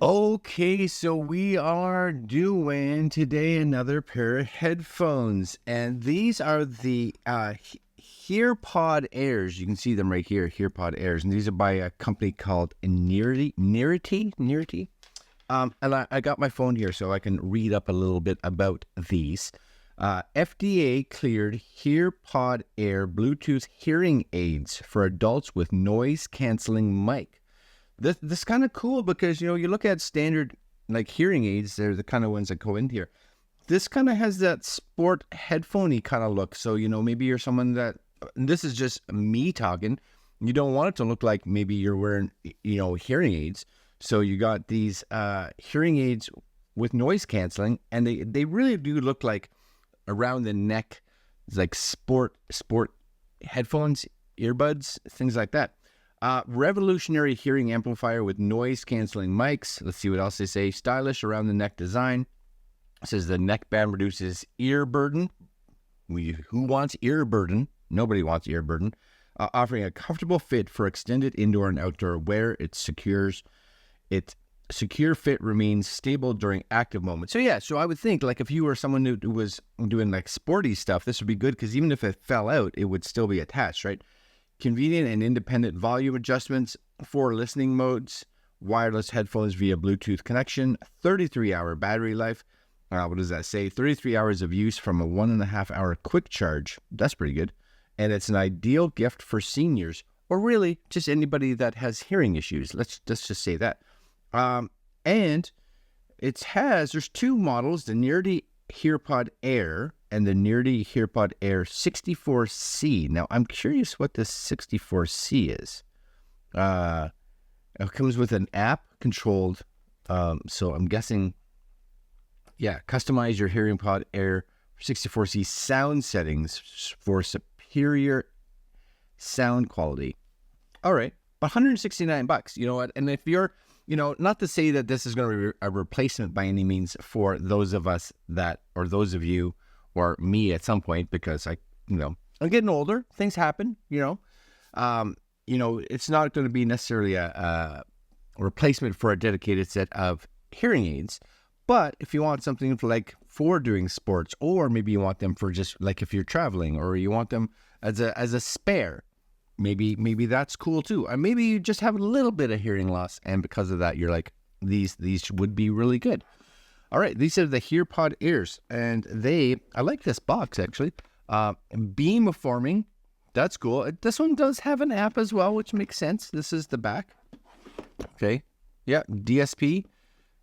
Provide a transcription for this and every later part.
Okay, so we are doing today another pair of headphones, and these are the HearPod Airs. You can see them right here, HearPod Airs, and these are by a company called Nearity. And I got my phone here so I can read up a little bit about these. FDA cleared HearPod Air Bluetooth hearing aids for adults with noise canceling mic. This kind of cool because, you look at standard like hearing aids, they're the kind of ones that go in here. This kind of has that sport headphoney kind of look. So, maybe you're someone that, and this is just me talking. You don't want it to look like maybe you're wearing, hearing aids. So you got these hearing aids with noise canceling, and they really do look like around the neck, like sport headphones, earbuds, things like that. Revolutionary hearing amplifier with noise-canceling mics. Let's see what else they say. Stylish around-the-neck design. It says the neckband reduces ear burden. Who wants ear burden? Nobody wants ear burden. Offering a comfortable fit for extended indoor and outdoor wear. Its secure fit remains stable during active moments. So I would think like if you were someone who was doing like sporty stuff, this would be good because even if it fell out, it would still be attached, right? Convenient and independent volume adjustments, 4 listening modes, wireless headphones via Bluetooth connection, 33-hour battery life. What does that say? 33 hours of use from a 1.5-hour quick charge. That's pretty good. And it's an ideal gift for seniors or really just anybody that has hearing issues. Let's just say that. And there's 2 models, the Nearity HearPod AIr and the Nearity HearPod AIr 64C. Now, I'm curious what this 64C is. It comes with an app controlled, so I'm guessing, customize your HearPod AIr 64C sound settings for superior sound quality. All right, but $169. You know what? And if you're, not to say that this is going to be a replacement by any means for those of us or those of you or me at some point, because I'm getting older. Things happen, it's not going to be necessarily a replacement for a dedicated set of hearing aids. But if you want something for doing sports, or maybe you want them for just like if you're traveling, or you want them as a spare, maybe that's cool too. Or maybe you just have a little bit of hearing loss, and because of that, you're like, these would be really good. All right, these are the HearPod Airs, and I like this box actually. Beamforming, that's cool. This one does have an app as well, which makes sense. This is the back. Okay, yeah, DSP,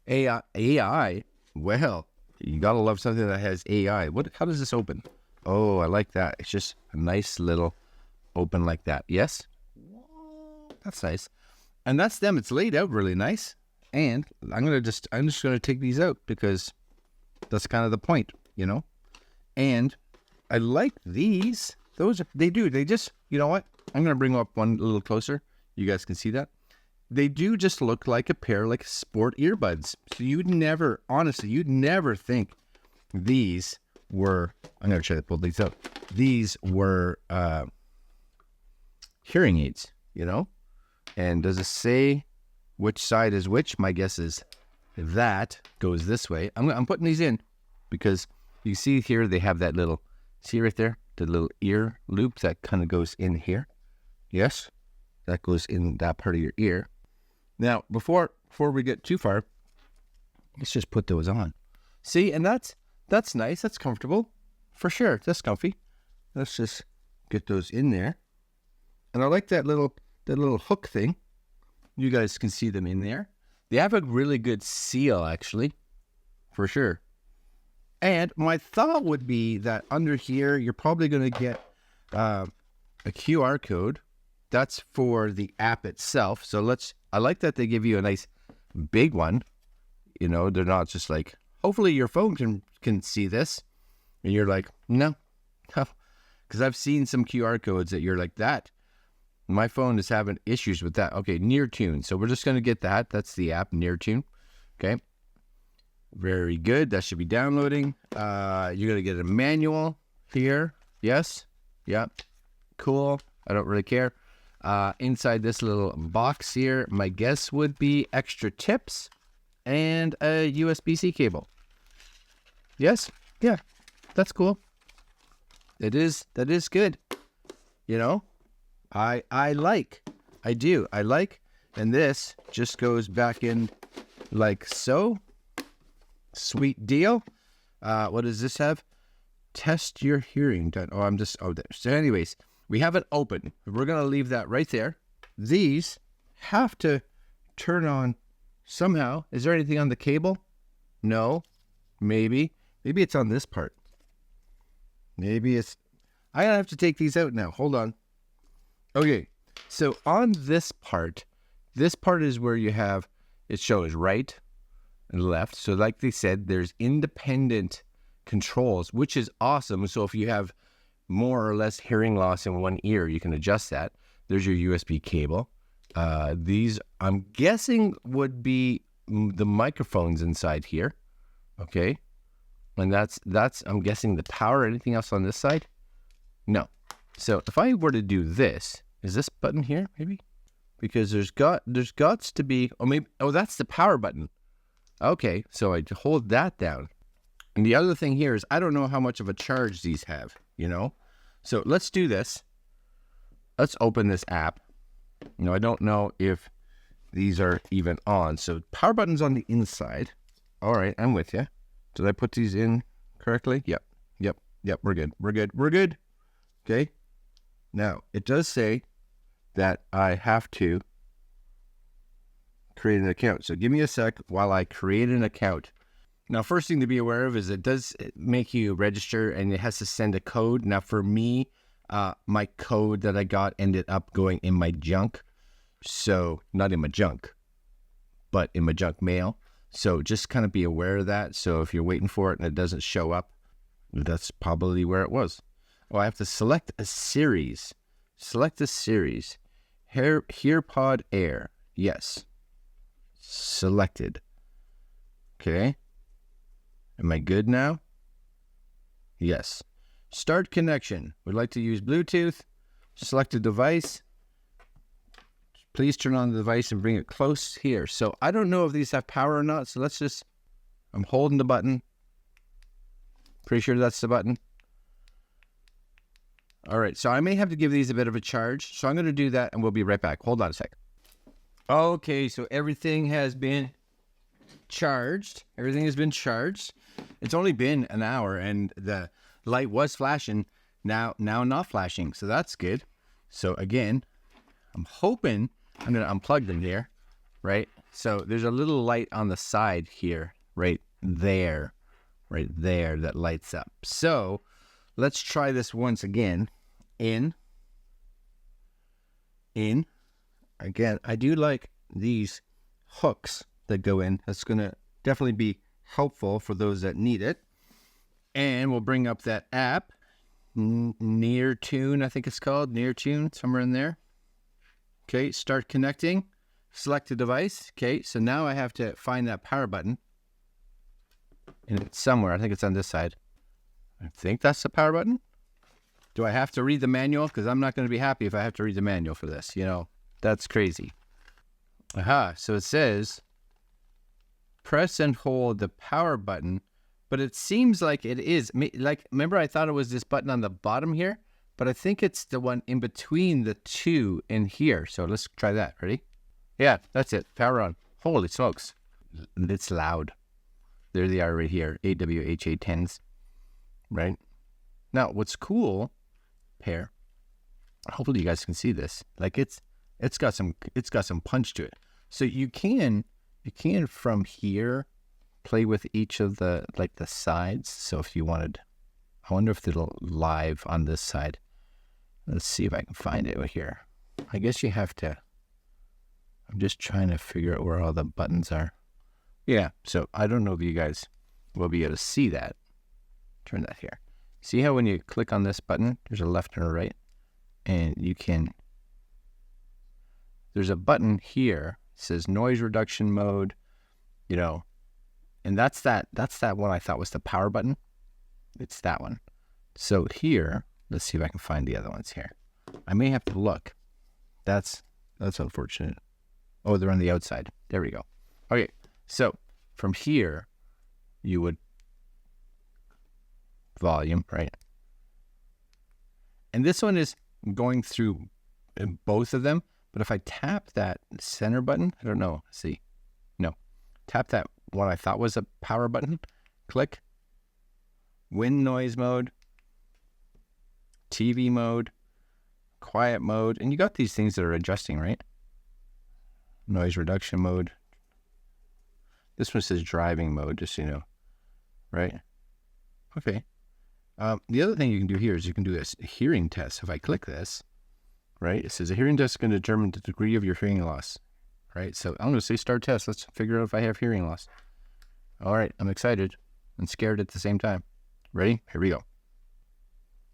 AI. Well, you gotta love something that has AI. How does this open? Oh, I like that. It's just a nice little open like that. Yes, that's nice. And that's them. It's laid out really nice. And I'm just gonna take these out because that's kind of the point, And I like these. They just, you know what? I'm gonna bring up one a little closer. You guys can see that. They do just look like a pair like sport earbuds. So you'd never think these were. I'm gonna try to pull these out. These were hearing aids, And does it say which side is which? My guess is that goes this way. I'm putting these in because you see here they have that little, see right there, the little ear loop that kind of goes in here. Yes, that goes in that part of your ear. Now, before we get too far, let's just put those on. See, and that's nice. That's comfortable, for sure. That's comfy. Let's just get those in there. And I like that little hook thing. You guys can see them in there. They have a really good seal, actually, for sure. And my thought would be that under here, you're probably going to get a QR code. That's for the app itself. So I like that they give you a nice big one. They're not just like, hopefully your phone can see this. And you're like, no. Because I've seen some QR codes that you're like that. My phone is having issues with that. Okay, NearTune. So we're just going to get that. That's the app, NearTune. Okay. Very good. That should be downloading. You're going to get a manual here. Yes. Yep. Cool. I don't really care. Inside this little box here, my guess would be extra tips. and a USB-C cable. Yes, yeah, that's cool. That is good. You know, I like, and this just goes back in like so. Sweet deal. What does this have? Test your hearing done. There. So anyways, we have it open. We're going to leave that right there. These have to turn on somehow. Is there anything on the cable? No. Maybe it's on this part. I have to take these out now. Hold on. Okay. So on this part is where you have, it shows right and left. So like they said, there's independent controls, which is awesome. So if you have more or less hearing loss in one ear, you can adjust that. There's your USB cable. These, I'm guessing, would be the microphones inside here. Okay. And that's I'm guessing the power. Anything else on this side? No. So if I were to do this, is this button here maybe? Because there's got to be, that's the power button. Okay, so I hold that down. And the other thing here is I don't know how much of a charge these have, you know? So let's do this. Let's open this app. I don't know if these are even on. So power button's on the inside. All right, I'm with you. Did I put these in correctly? Yep. We're good. Okay. Now, it does say that I have to create an account. So give me a sec while I create an account. Now, first thing to be aware of is it does make you register and it has to send a code. Now, for me, my code that I got ended up going in my junk. So not in my junk, but in my junk mail. So just kind of be aware of that. So if you're waiting for it and it doesn't show up, that's probably where it was. Oh, I have to select a series. HearPod AIr. Yes. Selected. Okay. Am I good now? Yes. Start connection. Would like to use Bluetooth. Select a device. Please turn on the device and bring it close here. So I don't know if these have power or not. So I'm holding the button. Pretty sure that's the button. All right. So I may have to give these a bit of a charge. So I'm going to do that and we'll be right back. Hold on a sec. Okay. So everything has been charged. It's only been an hour and the light was flashing. Now not flashing. So that's good. So again, I'm hoping I'm going to unplug them here, right? So there's a little light on the side here, right there, that lights up. So let's try this once again. In. Again, I do like these hooks that go in. That's going to definitely be helpful for those that need it. And we'll bring up that app, Neartune, I think it's called, Neartune, somewhere in there. Okay, start connecting, select a device. Okay, so now I have to find that power button. And it's somewhere, I think it's on this side. I think that's the power button. Do I have to read the manual? Because I'm not going to be happy if I have to read the manual for this. That's crazy. Aha, so it says, press and hold the power button, but it seems like it is. Remember I thought it was this button on the bottom here, but I think it's the one in between the two in here. So let's try that. Ready? Yeah, that's it. Power on. Holy smokes. It's loud. There they are right here. AWHA 10s. Right? Now, what's cool, pair, hopefully you guys can see this. Like it's got some punch to it. So you can from here play with each of the sides. So if you wanted, I wonder if it'll live on this side. Let's see if I can find it here. I guess you have to, I'm just trying to figure out where all the buttons are. Yeah, so I don't know if you guys will be able to see that. Turn that here. See how when you click on this button, there's a left and a right? And there's a button here. It says noise reduction mode, and that's that one I thought was the power button. It's that one. So here, let's see if I can find the other ones here. I may have to look. That's unfortunate. Oh, they're on the outside. There we go. Okay, so from here, you would volume, right? And this one is going through both of them. But if I tap that center button, I don't know, see, no, tap that, what I thought was a power button, click, wind noise mode, TV mode, quiet mode, and you got these things that are adjusting, right? Noise reduction mode. This one says driving mode, just so you know, right? Okay. The other thing you can do here is you can do a hearing test. If I click this, right, it says a hearing test is going to determine the degree of your hearing loss, right? So I'm going to say start test. Let's figure out if I have hearing loss. All right, I'm excited and scared at the same time. Ready? Here we go.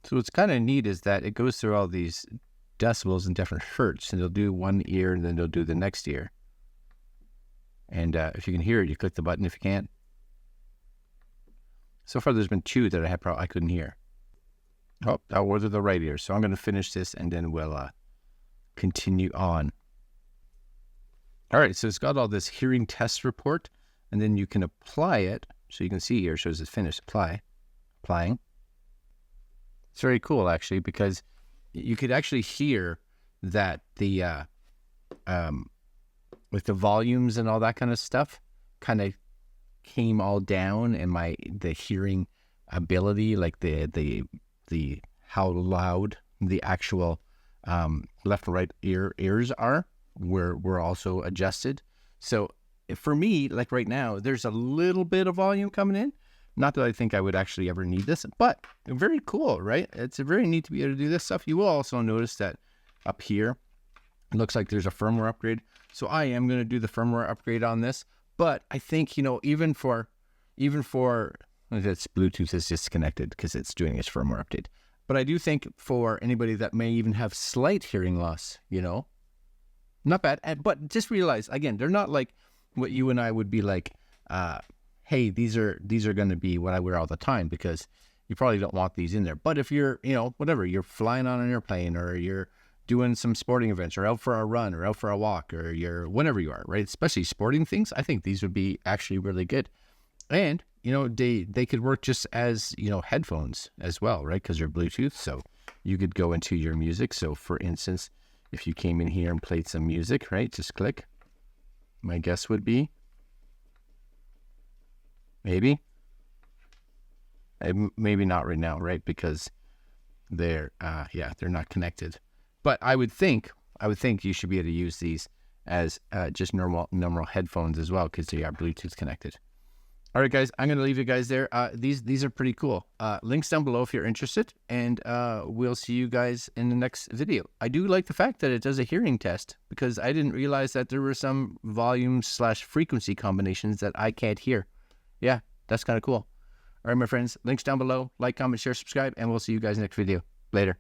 So what's kind of neat is that it goes through all these decibels and different hertz, and they'll do one ear and then they'll do the next ear. And if you can hear it, you click the button. If you can't, so far there's been 2 that I couldn't hear. Oh, that was the right ear. So I'm going to finish this and then we'll continue on. All right, so it's got all this hearing test report, and then you can apply it. So you can see here, it shows it's finished. Applying. It's very cool, actually, because you could actually hear that the with the volumes and all that kind of stuff kind of came all down, and the hearing ability, like the how loud the actual left and right ears are, were also adjusted. So for me, like right now, there's a little bit of volume coming in. Not that I think I would actually ever need this, but very cool, right? It's very neat to be able to do this stuff. You will also notice that up here, it looks like there's a firmware upgrade. So I am going to do the firmware upgrade on this. But I think, even for this Bluetooth is disconnected because it's doing its firmware update. But I do think for anybody that may even have slight hearing loss, not bad. But just realize, again, they're not like what you and I would be like, hey, these are going to be what I wear all the time, because you probably don't want these in there. But if you're, whatever, you're flying on an airplane, or you're doing some sporting events, or out for a run, or out for a walk, or you're whenever you are, right? Especially sporting things, I think these would be actually really good. And, they could work just as, headphones as well, right? Because they're Bluetooth. So you could go into your music. So for instance, if you came in here and played some music, right? Just click. My guess would be maybe not right now, right? Because they're not connected. But I would think you should be able to use these as just normal headphones as well, because they are Bluetooth connected. All right, guys, I'm going to leave you guys there. These are pretty cool. Links down below if you're interested, and we'll see you guys in the next video. I do like the fact that it does a hearing test, because I didn't realize that there were some volume/frequency combinations that I can't hear. Yeah, that's kind of cool. All right, my friends, links down below. Like, comment, share, subscribe, and we'll see you guys next video. Later.